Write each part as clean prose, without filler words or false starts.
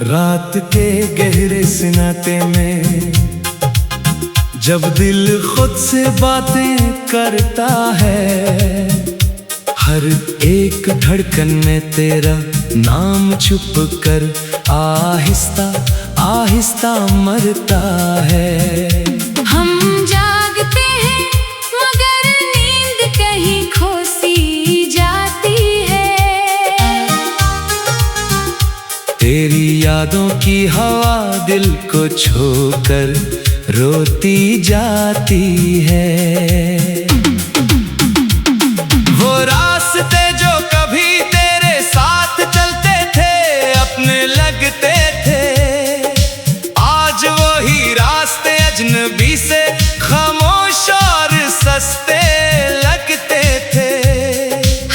रात के गहरे सन्नाटे में जब दिल खुद से बातें करता है, हर एक धड़कन में तेरा नाम छुप कर आहिस्ता आहिस्ता मरता है। हम जागते हैं मगर नींद कहीं खो सी जाती है। तेरी यादों की हवा दिल को छोकर रोती जाती है। वो रास्ते जो कभी तेरे साथ चलते थे, अपने लगते थे, आज वही रास्ते अजनबी से खामोश और सस्ते लगते थे।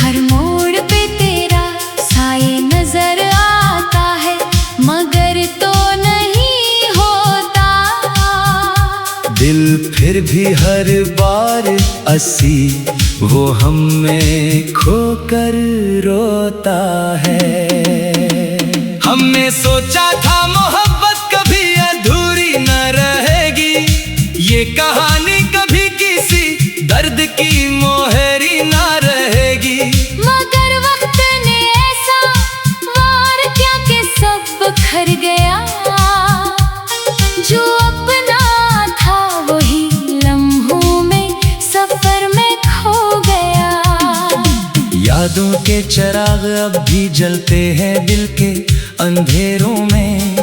हर मोड़ पे तेरा साए नजर आता है मगर तो नहीं होता। दिल फिर भी हर बार असी वो हम में खोकर रोता है। हमने सोचा था मोहब्बत कभी अधूरी न रहेगी, ये कहानी कभी किसी दर्द की मोहरी न रहेगी। मगर वक्त ने ऐसा वार किया कि सब बिखर गया। जो अपना था वही लम्हों में सफर में खो गया। यादों के चिराग अब भी जलते हैं दिल के अंधेरों में,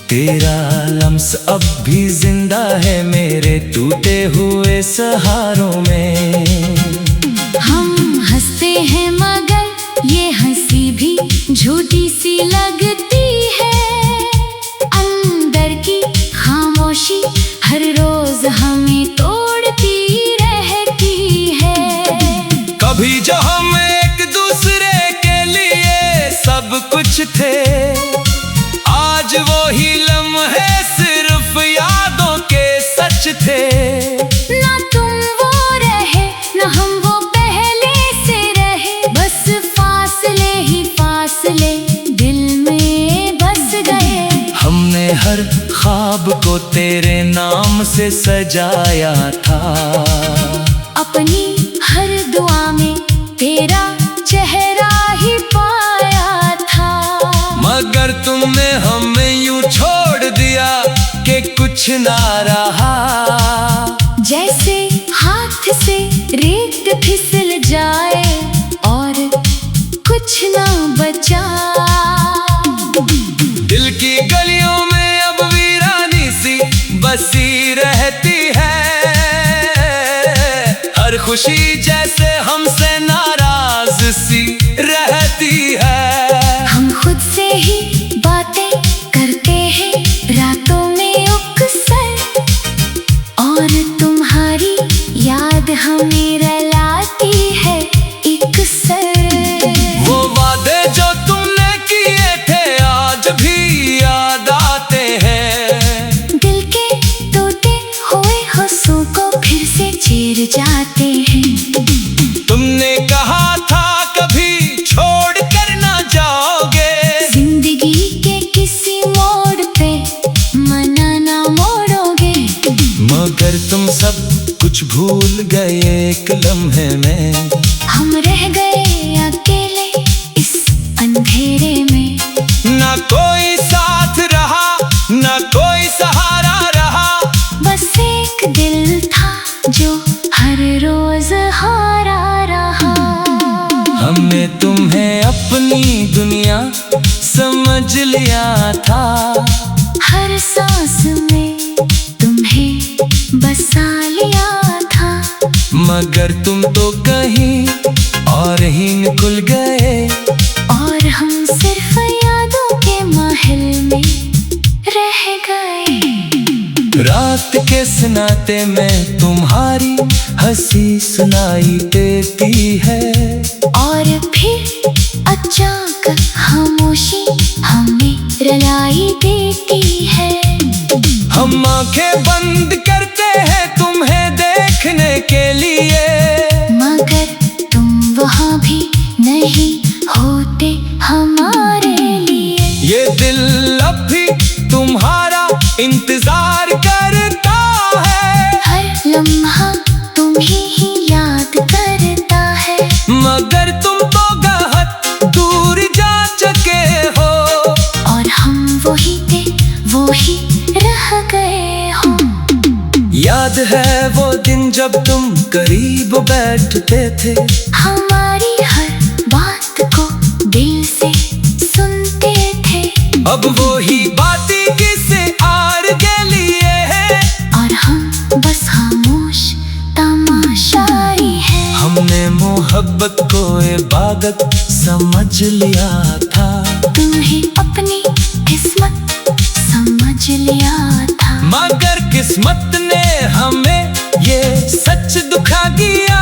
तेरा लम्स अब भी जिंदा है मेरे टूटे हुए सहारों में। हम हंसते हैं मगर ये हंसी भी झूठी सी लगती है। अंदर की खामोशी हर रोज हमें तोड़ती रहती है। कभी जो हम एक दूसरे के लिए सब कुछ थे, आज वो ही लम्हे सिर्फ यादों के सच थे। ना तुम वो रहे ना हम वो पहले से रहे, बस फासले ही फासले दिल में बस गए। हमने हर ख्वाब को तेरे नाम से सजाया था, अपनी हर दुआ में तेरा चेहरा ही पाया था। मगर तुमने हमें यूं छोड़ दिया कि कुछ ना रहा। जैसे हाथ से रेत फिसल जाए और कुछ ना बचा। दिल की गलियों में अब वीरानी सी बसी रहती है। हर खुशी जैसे हमसे नाराज सी रहती है। हम खुद से ही बातें करते हैं रातों में उकसर, और तुम्हारी याद हमें रुलाती है इकसर। वो वादे जो तुमने किए थे आज भी याद आते हैं। दिल के टूटे हुए होशों को फिर से चीर जाते हैं। तुमने कहा था कभी छोड़ कर ना जाओगे, जिंदगी के किसी मोड़ पे मना ना मोड़ोगे। मगर तुम सब कुछ भूल गए एक लम्हे में। हम रह गए अकेले इस अंधेरे में। ना कोई साथ रहा ना कोई सहारा रहा, बस एक दिल था जो हर रोज हारा रहा। हमने तुम्हें अपनी दुनिया समझ लिया था, हर सांस में तुम्हें बसा लिया था। मगर तुम तो कहीं और ही निकल गए, और हम सिर्फ यादों के महल में रह गए। रात के सन्नाटे में तुम्हारी हंसी सुनाई देती है, और फिर अचानक खामोशी हमें रुलाई देती है। हम आंखें बंद करते हैं तुम्हें देखने के लिए, मगर तुम वहाँ भी नहीं होते हमारे लिए। ये दिल भी तुम्हारा इंतजार करता है। हर लम्हा तुम्हें ही याद करता है। मगर तुम तो बहुत दूर जा चुके हो, और हम वही थे, वो ही रह गए हो। याद है वो दिन जब तुम करीब बैठते थे, हमारी हर बात को दिल से सुनते थे। अब वो ही बातें किसे आर के लिए है, और हम बस खामोश तमाशाई हैं। हमने मोहब्बत को इबादत समझ लिया था, तुम्हें अपनी किस्मत समझ लिया था। मगर किस्मत ने हमें ये सच दिखा दिया।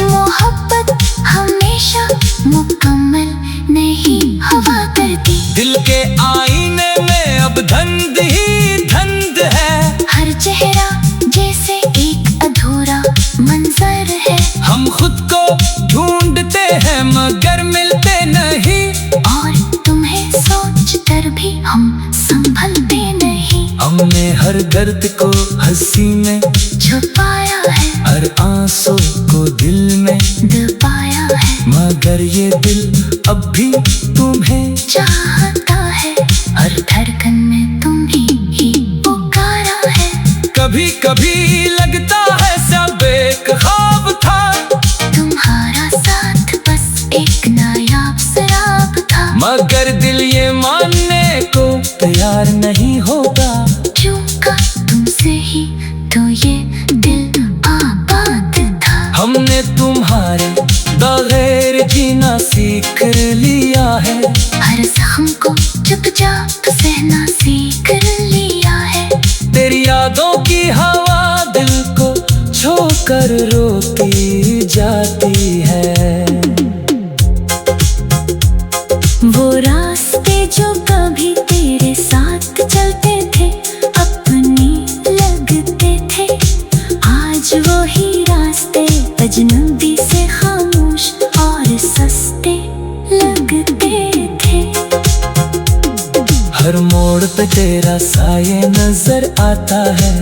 मोहब्बत हमेशा मुकम्मल नहीं हुआ करती। दिल के आईने में अब धंध ही धंध है। हर चेहरा जैसे एक अधूरा मंजर है। हम खुद को ढूंढते हैं मगर मिलते नहीं, और तुम्हें सोच कर भी हम संभलते नहीं। हमने हर दर्द को हंसी में छुपाया है, हर आंसू को दिल में दबाया है। मगर ये दिल अब भी तुम्हें चाहता है, हर धड़कन में तुम्हें ही पुकारा है। कभी कभी लगता है सब एक ख्वाब था, तुम्हारा साथ बस एक नायाब शराब था। मगर दिल ये मानने को तैयार नहीं होगा। चूका तुमसे ही तो ये दिल आबाद था। हमने तुम्हारे बगैर जीना सीख लिया है, हर जख्म को चुपचाप सहना सीख लिया है। तेरी यादों की हवा दिल को छोकर रोती जाती है। वो रास्ते जो कभी तेरे साथ चलते थे, अपनी लगते थे। आज वो ही रास्ते अजनबी से खामोश और सस्ते लगते थे। हर मोड़ पे तेरा साये नजर आता है,